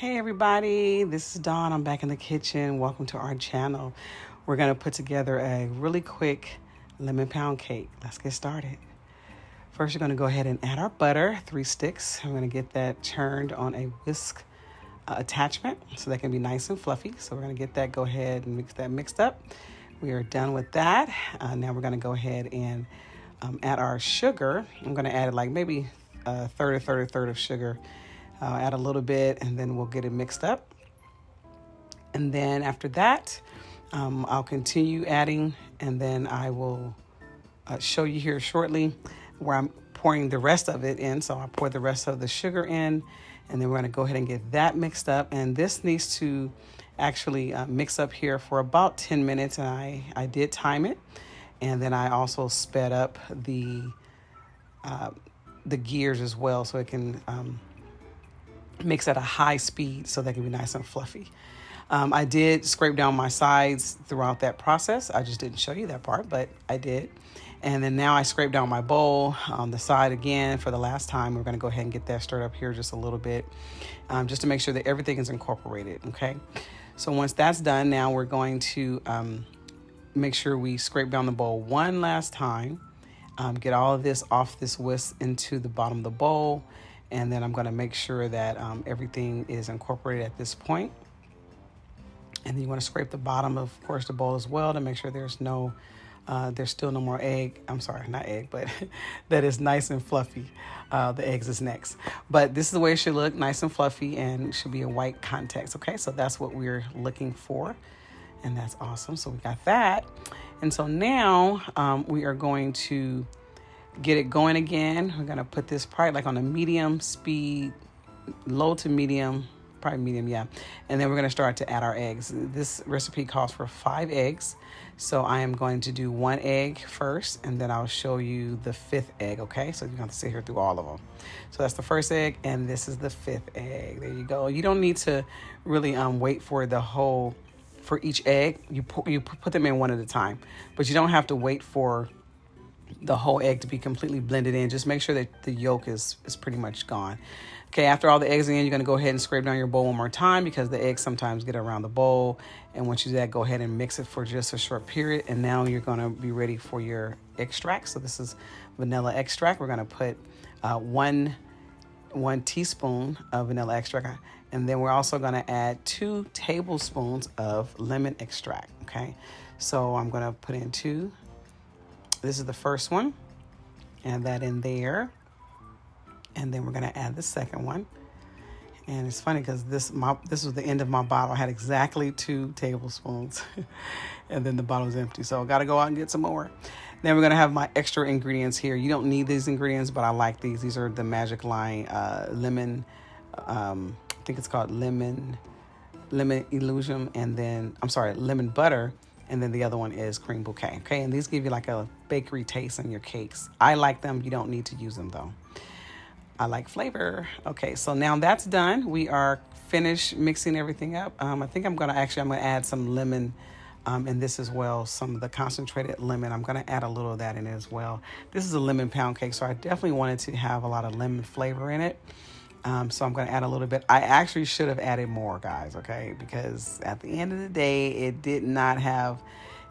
Hey everybody, this is Dawn. I'm back in the kitchen. Welcome to our channel. We're going to put together a really quick lemon pound cake. Let's get started. First, you're going to go ahead and add our butter, 3 sticks. I'm going to get that churned on a whisk attachment so that can be nice and fluffy. So we're going to get that, go ahead and mix that mixed up. We are done with that. Now we're going to go ahead and add our sugar. I'm going to add like maybe a third of sugar. I'll add a little bit and then we'll get it mixed up. And then after that, I'll continue adding, and then I will show you here shortly where I'm pouring the rest of it in. So I'll pour the rest of the sugar in, and then we're going to go ahead and get that mixed up. And this needs to actually mix up here for about 10 minutes. And I did time it. And then I also sped up the gears as well so it can mix at a high speed so they can be nice and fluffy. I did scrape down my sides throughout that process. I just didn't show you that part, but I did. And then now I scrape down my bowl on the side again for the last time. We're going to go ahead and get that stirred up here just a little bit, just to make sure that everything is incorporated. Okay. So once that's done, now we're going to make sure we scrape down the bowl one last time, get all of this off this whisk into the bottom of the bowl. And then I'm going to make sure that everything is incorporated at this point. And then you want to scrape the bottom of course, the bowl as well to make sure there's still no more egg. I'm sorry, not egg, but that is nice and fluffy. The eggs is next. But this is the way it should look, nice and fluffy, and should be a white context. Okay, so that's what we're looking for. And that's awesome. So we got that. And so now we are going to get it going again. We're going to put this probably like on a medium speed, low to medium, probably medium, yeah. And then we're going to start to add our eggs. This recipe calls for 5 eggs. So I am going to do 1 egg first, and then I'll show you the 5th egg, okay? So you're going to have to sit here through all of them. So that's the 1st egg, and this is the 5th egg. There you go. You don't need to really wait for for each egg. You put them in one at a time, but you don't have to wait for the whole egg to be completely blended in. Just make sure that the yolk is pretty much gone. Okay, after all the eggs are in, you're going to go ahead and scrape down your bowl one more time because the eggs sometimes get around the bowl. And once you do that, go ahead and mix it for just a short period. And now you're going to be ready for your extract. So this is vanilla extract. We're going to put one teaspoon of vanilla extract. And then we're also going to add 2 tablespoons of lemon extract. Okay, so I'm going to put in 2. This is the first one, add that in there. And then we're going to add the second one. And it's funny because this was the end of my bottle. I had exactly 2 tablespoons and then the bottle was empty. So I got to go out and get some more. Then we're going to have my extra ingredients here. You don't need these ingredients, but I like these. These are the Magic Line lemon. I think it's called lemon Emulsion, and then lemon butter. And then the other one is cream bouquet. Okay, and these give you like a bakery taste in your cakes. I like them. You don't need to use them though. I like flavor. Okay, so now that's done. We are finished mixing everything up. I think I'm gonna add some lemon in this as well. Some of the concentrated lemon. I'm gonna add a little of that in it as well. This is a lemon pound cake, so I definitely wanted to have a lot of lemon flavor in it. So I'm going to add a little bit. I actually should have added more, guys, okay? Because at the end of the day,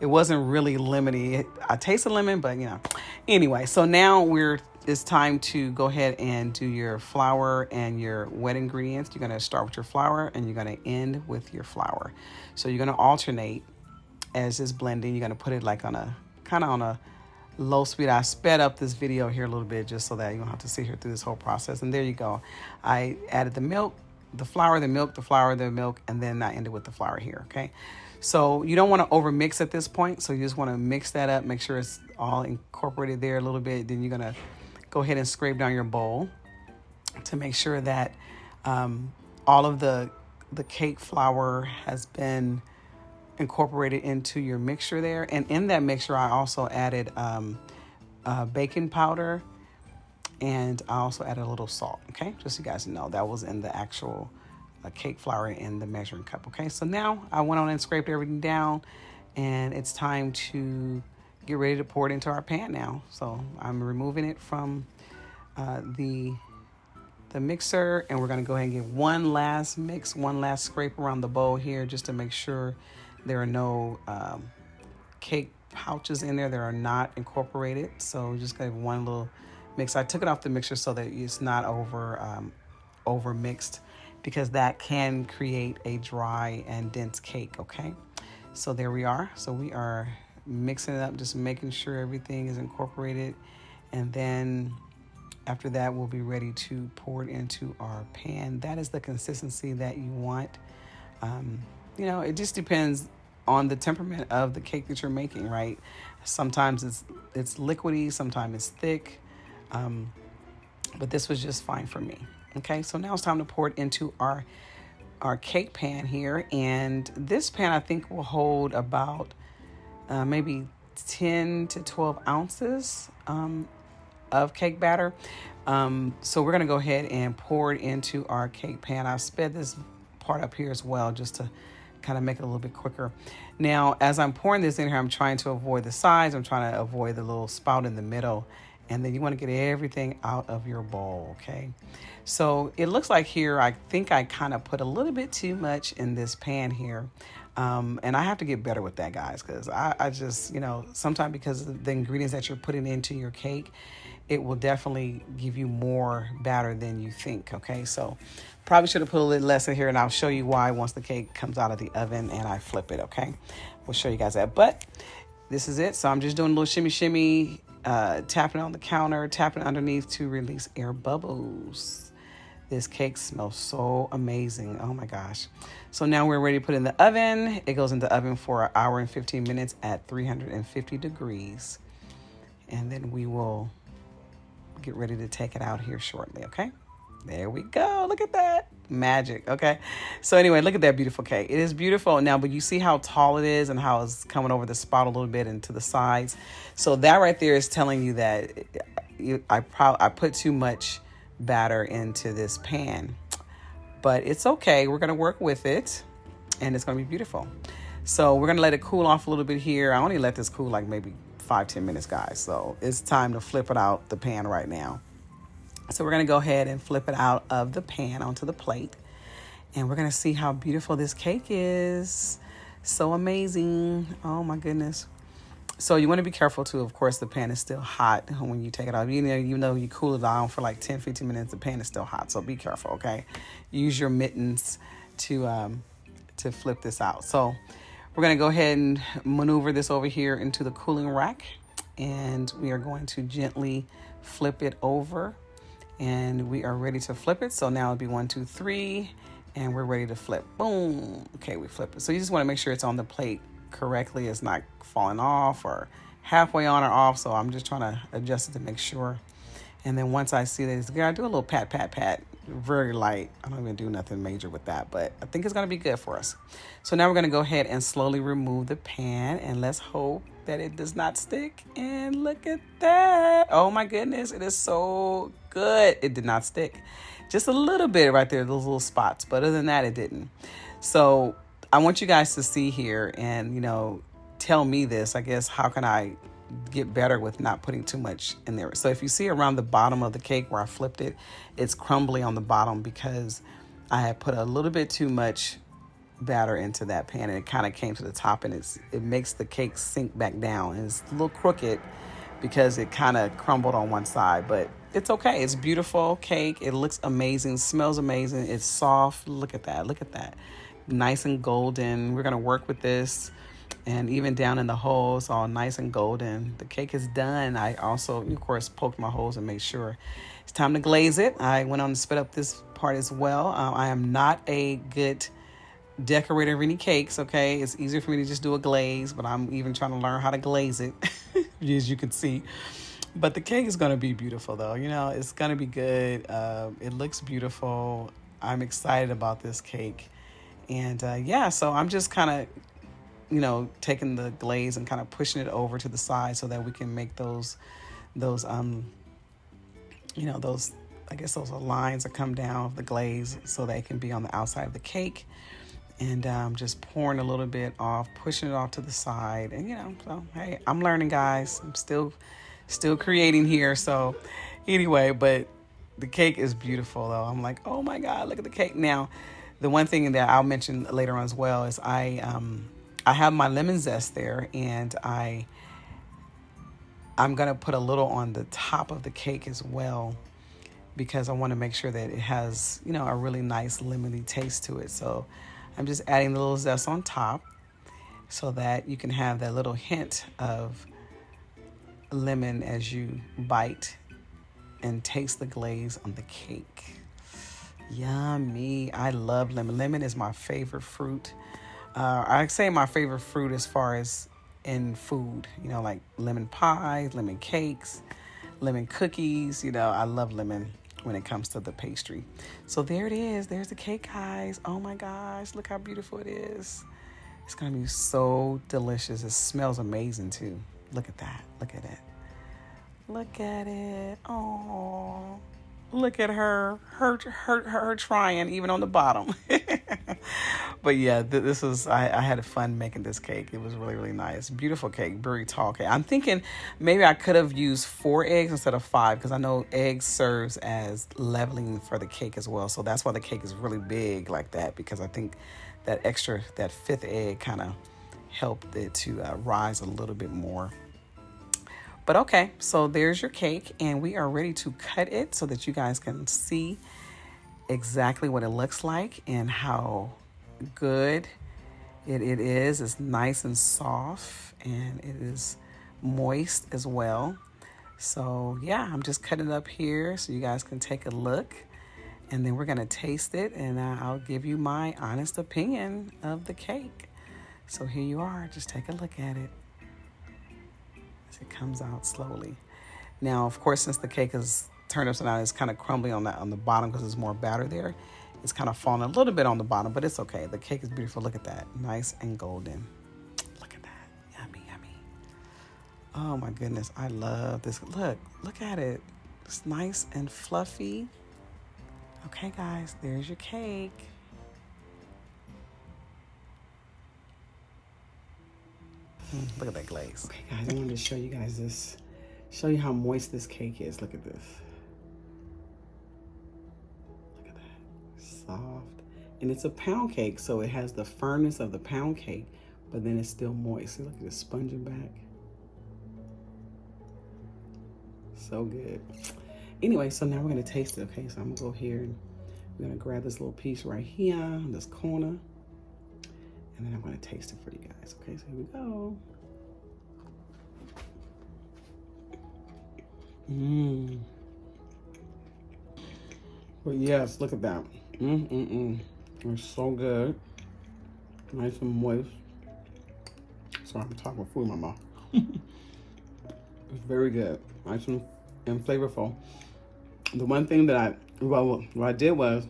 it wasn't really lemony. I tasted lemon, but Anyway, so now it's time to go ahead and do your flour and your wet ingredients. You're going to start with your flour and you're going to end with your flour. So you're going to alternate as it's blending. You're going to put it like on a low speed. I sped up this video here a little bit just so that you don't have to sit here through this whole process. And there you go. I added the milk, the flour, the milk, the flour, the milk, and then I ended with the flour here, okay? So you don't want to over mix at this point. So you just want to mix that up, make sure it's all incorporated there a little bit. Then you're going to go ahead and scrape down your bowl to make sure that all of the cake flour has been incorporated into your mixture there. And in that mixture, I also added baking powder, and I also added a little salt, okay? Just so you guys know, that was in the actual cake flour in the measuring cup, okay? So now I went on and scraped everything down, and it's time to get ready to pour it into our pan now. So I'm removing it from the the mixer, and we're going to go ahead and give one last mix, one last scrape around the bowl here just to make sure there are no cake pouches in there that are not incorporated. So just give one little mix. I took it off the mixer so that it's not over mixed, because that can create a dry and dense cake. Okay, so there we are. So we are mixing it up, just making sure everything is incorporated, and then after that we'll be ready to pour it into our pan. That is the consistency that you want. You know, it just depends on the temperament of the cake that you're making, right? Sometimes it's liquidy, sometimes it's thick, but this was just fine for me. Okay, so now it's time to pour it into our cake pan here, and this pan I think will hold about maybe 10 to 12 ounces of cake batter. So we're gonna go ahead and pour it into our cake pan. I've sped this part up here as well just to kind of make it a little bit quicker. Now, as I'm pouring this in here, I'm trying to avoid the sides. I'm trying to avoid the little spout in the middle. And then you want to get everything out of your bowl, okay? So it looks like here, I think I kind of put a little bit too much in this pan here. And I have to get better with that, guys, because I just, you know, sometimes because of the ingredients that you're putting into your cake, it will definitely give you more batter than you think, okay? So probably should have put a little less in here, and I'll show you why once the cake comes out of the oven and I flip it, okay? We'll show you guys that, but this is it. So I'm just doing a little shimmy, shimmy, tapping on the counter, tapping underneath to release air bubbles. This cake smells so amazing. Oh my gosh. So now we're ready to put it in the oven. It goes into the oven for an hour and 15 minutes at 350 degrees. And then we will get ready to take it out here shortly, okay? There we go. Look at that. Magic, okay? So anyway, look at that beautiful cake. It is beautiful. Now, but you see how tall it is and how it's coming over the spot a little bit and to the sides. So that right there is telling you that I put too much batter into this pan. But it's okay. We're going to work with it, and it's going to be beautiful. So we're going to let it cool off a little bit here. I only let this cool like maybe 5-10 minutes, guys. So it's time to flip it out the pan right now. So we're going to go ahead and flip it out of the pan onto the plate. And we're going to see how beautiful this cake is. So amazing. Oh, my goodness. So you want to be careful, too. Of course, the pan is still hot when you take it off. You know, you cool it down for like 10-15 minutes. The pan is still hot. So be careful, okay? Use your mittens to flip this out. So we're going to go ahead and maneuver this over here into the cooling rack. And we are going to gently flip it over. And we are ready to flip it. So now it'll be 1, 2, 3, and we're ready to flip. Boom. Okay, we flip it. So you just want to make sure it's on the plate correctly. It's not falling off or halfway on or off. So I'm just trying to adjust it to make sure. And then once I see that it's good, I do a little pat, pat, pat. Very light. I don't even do nothing major with that, but I think it's going to be good for us. So now we're going to go ahead and slowly remove the pan, and let's hope that it does not stick. And look at that. Oh my goodness. It is so good. It did not stick. Just a little bit right there, those little spots. But other than that, it didn't. So I want you guys to see here and, you know, tell me this, I guess, how can I get better with not putting too much in there? So if you see around the bottom of the cake where I flipped it, it's crumbly on the bottom because I had put a little bit too much batter into that pan, and it kind of came to the top, and it makes the cake sink back down, and it's a little crooked because it kind of crumbled on one side, but it's okay. It's beautiful cake. It looks amazing, smells amazing. It's soft. Look at that. Look at that. Nice and golden. We're going to work with this. And even down in the holes, all nice and golden. The cake is done. I also, of course, poked my holes and made sure it's time to glaze it. I went on to sped up this part as well. I am not a good decorator of any cakes, okay? It's easier for me to just do a glaze, but I'm even trying to learn how to glaze it, as you can see. But the cake is going to be beautiful, though. You know, it's going to be good. It looks beautiful. I'm excited about this cake. And, yeah, so I'm just kind of, you know, taking the glaze and kind of pushing it over to the side so that we can make those you know, those, I guess those are lines that come down of the glaze so they can be on the outside of the cake. And just pouring a little bit off, pushing it off to the side. And, you know, so, hey, I'm learning, guys. I'm still creating here. So anyway, but The cake is beautiful though. I'm like, oh my God, look at the cake. Now, the one thing that I'll mention later on as well is I have my lemon zest there, and I'm gonna put a little on the top of the cake as well, because I want to make sure that it has, you know, a really nice lemony taste to it. So I'm just adding a little zest on top so that you can have that little hint of lemon as you bite and taste the glaze on the cake. Yummy. I love lemon. Lemon is my favorite fruit. I say my favorite fruit as far as in food, you know, like lemon pies, lemon cakes, lemon cookies. You know, I love lemon when it comes to the pastry. So there it is. There's the cake, guys. Oh my gosh, look how beautiful it is. It's gonna be so delicious. It smells amazing too. Look at that. Look at it. Look at it. Oh, look at her trying even on the bottom. But yeah, this was, I had fun making this cake. It was really, really nice. Beautiful cake, very tall cake. I'm thinking maybe I could have used 4 eggs instead of 5, because I know eggs serves as leveling for the cake as well. So that's why the cake is really big like that, because I think that 5th egg kind of helped it to rise a little bit more. But okay, so there's your cake, and we are ready to cut it so that you guys can see exactly what it looks like and how good it is. It's nice and soft, and it is moist as well. So yeah, I'm just cutting it up here so you guys can take a look, and then we're gonna taste it, and I'll give you my honest opinion of the cake. So here you are, just take a look at it. It comes out slowly. Now, of course, since the cake is turned upside down, it's kind of crumbly on the bottom because there's more batter there. It's kind of falling a little bit on the bottom, but it's okay. The cake is beautiful. Look at that, nice and golden. Look at that, yummy, yummy. Oh my goodness, I love this. Look at it. It's nice and fluffy. Okay, guys, there's your cake. Look at that glaze. Okay, guys, I wanted to show you guys this. Show you how moist this cake is. Look at this. Look at that. Soft. And it's a pound cake, so it has the firmness of the pound cake, but then it's still moist. See, look at it sponging back. So good. Anyway, so now we're going to taste it, okay? So I'm going to go here, and we're going to grab this little piece right here in this corner. And then I'm going to taste it for you guys. Okay, so here we go. But yes, look at that. It's so good. Nice and moist. Sorry, I'm talking with food in my mouth. It's very good. Nice and flavorful. The one thing that what I did was,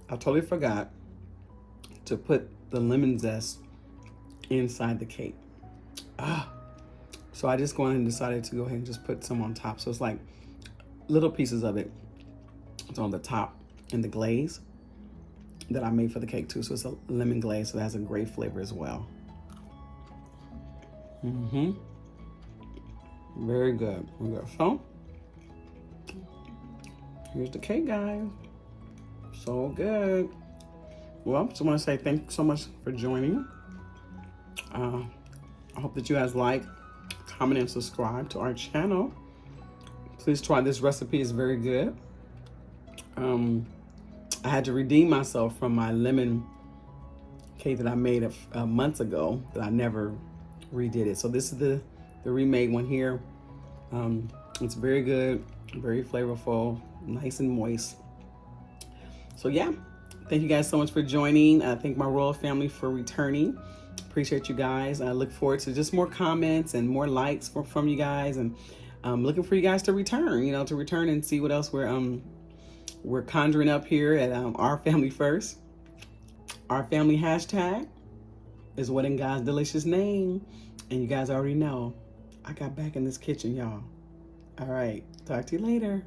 I totally forgot to put the lemon zest inside the cake. So I just go ahead and decided to go ahead and just put some on top. So it's like little pieces of it. It's on the top in the glaze that I made for the cake too. So it's a lemon glaze, so it has a great flavor as well. Very good. So here's the cake, guys. So good. Well, just want to say thank you so much for joining. I hope that you guys like, comment, and subscribe to our channel. Please try this recipe. It's very good. I had to redeem myself from my lemon cake that I made months ago that I never redid it. So this is the remade one here. It's very good, very flavorful, nice and moist. So yeah. Thank you guys so much for joining. I thank my royal family for returning. Appreciate you guys. I look forward to just more comments and more likes from you guys, and looking for you guys to return. You know, to return and see what else we're conjuring up here at Our Family First. Our family hashtag is what in God's delicious name, and you guys already know I got back in this kitchen, y'all. All right, talk to you later.